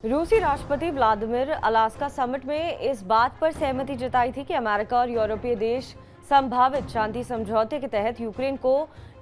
रूसी राष्ट्रपति Vladimir Alaska summit में इस बात पर सहमति जताई थी कि अमेरिका और यूरोपीय देश संभावित शांति समझौते के तहत यूक्रेन को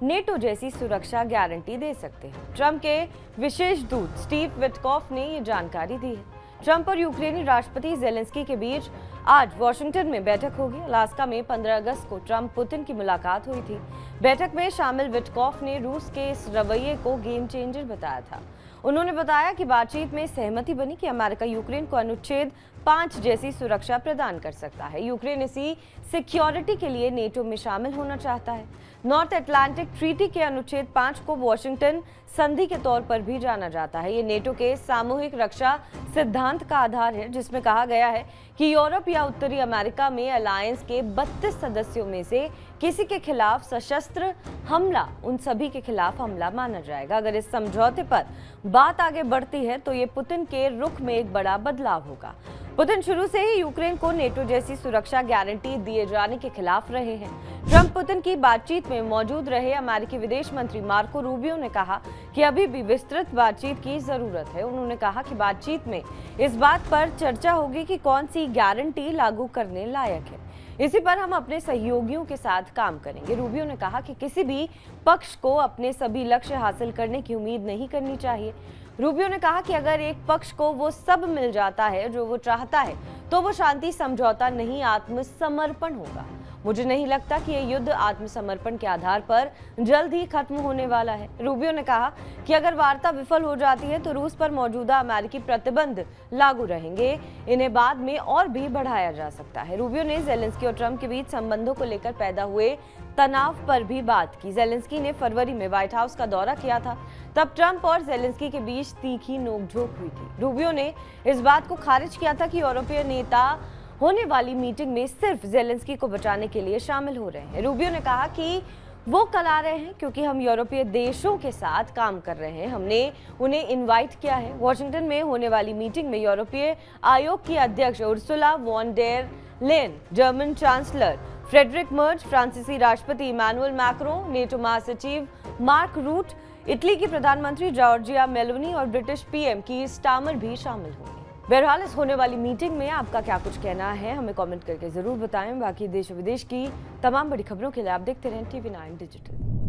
नेटो जैसी सुरक्षा गारंटी दे सकते हैं। ट्रंप के विशेष दूत स्टीव विटकॉफ ने ये जानकारी दी है। ट्रंप और यूक्रेनी राष्ट्रपति जेलेंस्की के बीच आज वॉशिंगटन में बैठक होगी। अलास्का में 15 अगस्त को ट्रंप पुतिन की मुलाकात हुई थी। बैठक में शामिल विटकॉफ ने रूस के इस रवैये को गेम चेंजर बताया था। उन्होंने बताया कि बातचीत में सहमति बनी कि अमेरिका यूक्रेन को अनुच्छेद 5 जैसी सुरक्षा प्रदान कर सकता है। यूक्रेन इसी सिक्योरिटी के लिए नेटो में शामिल होना चाहता है। नॉर्थ अटलांटिक ट्रीटी के अनुच्छेद 5 को वॉशिंगटन संधि के तौर पर भी जाना जाता है। ये नेटो के सामूहिक रक्षा सिद्धांत का आधार है, जिसमें कहा गया है कि यूरोप या उत्तरी अमेरिका में अलायंस के 32 सदस्यों में से किसी के खिलाफ सशस्त्र हमला उन सभी के खिलाफ हमला माना जाएगा। अगर इस समझौते पर बात आगे बढ़ती है तो ये पुतिन के रुख में एक बड़ा बदलाव होगा। पुतिन शुरू से ही यूक्रेन को नेटो जैसी सुरक्षा गारंटी दिए जाने के खिलाफ रहे हैं। ट्रंप पुतिन की बातचीत में मौजूद रहे अमेरिकी विदेश मंत्री मार्को रूबियो ने कहा कि अभी भी विस्तृत बातचीत की जरूरत है। उन्होंने कहा कि बातचीत में इस बात पर चर्चा होगी कि कौन सी गारंटी लागू करने लायक है। इसी पर हम अपने सहयोगियों के साथ काम करेंगे। रूबियो ने कहा कि किसी भी पक्ष को अपने सभी लक्ष्य हासिल करने की उम्मीद नहीं करनी चाहिए। रूबियो ने कहा कि अगर एक पक्ष को वो सब मिल जाता है जो वो चाहता है तो वो शांति समझौता नहीं, आत्मसमर्पण होगा। मुझे नहीं लगता कि ये युद्ध आत्मसमर्पण के आधार पर जल्द ही खत्म होने वाला है। रूबियो ने कहा कि अगर वार्ता विफल हो जाती है तो रूस पर मौजूदा अमेरिकी प्रतिबंध लागू रहेंगे। इन्हें बाद में और भी बढ़ाया जा सकता है। रूबियो ने जेलेंस्की और ट्रंप के बीच संबंधों को लेकर पैदा हुए तनाव पर भी बात की। जेलेंस्की ने फरवरी में व्हाइट हाउस का दौरा किया था। तब ट्रंप और जेलेंस्की के बीच तीखी नोकझोंक हुई थी। रूबियो ने इस बात को खारिज किया था कि यूरोपीय नेता होने वाली मीटिंग में सिर्फ जेलेंस्की को बचाने के लिए शामिल हो रहे हैं। रूबियो ने कहा कि वो कल आ रहे हैं क्योंकि हम यूरोपीय देशों के साथ काम कर रहे हैं। हमने उन्हें इनवाइट किया है। वॉशिंगटन में होने वाली मीटिंग में यूरोपीय आयोग की अध्यक्ष Ursula von der Leyen, German chancellor Friedrich Merz, फ्रांसीसी राष्ट्रपति इमैनुअल मैक्रों, नेटो महासचिव मार्क रूट, इटली की प्रधानमंत्री जॉर्जिया मेलोनी और ब्रिटिश पीएम कीर स्टारमर भी शामिल होंगे। बहरहाल इस होने वाली मीटिंग में आपका क्या कुछ कहना है, हमें कमेंट करके जरूर बताएं। बाकी देश विदेश की तमाम बड़ी खबरों के लिए आप देखते रहें TV9 डिजिटल।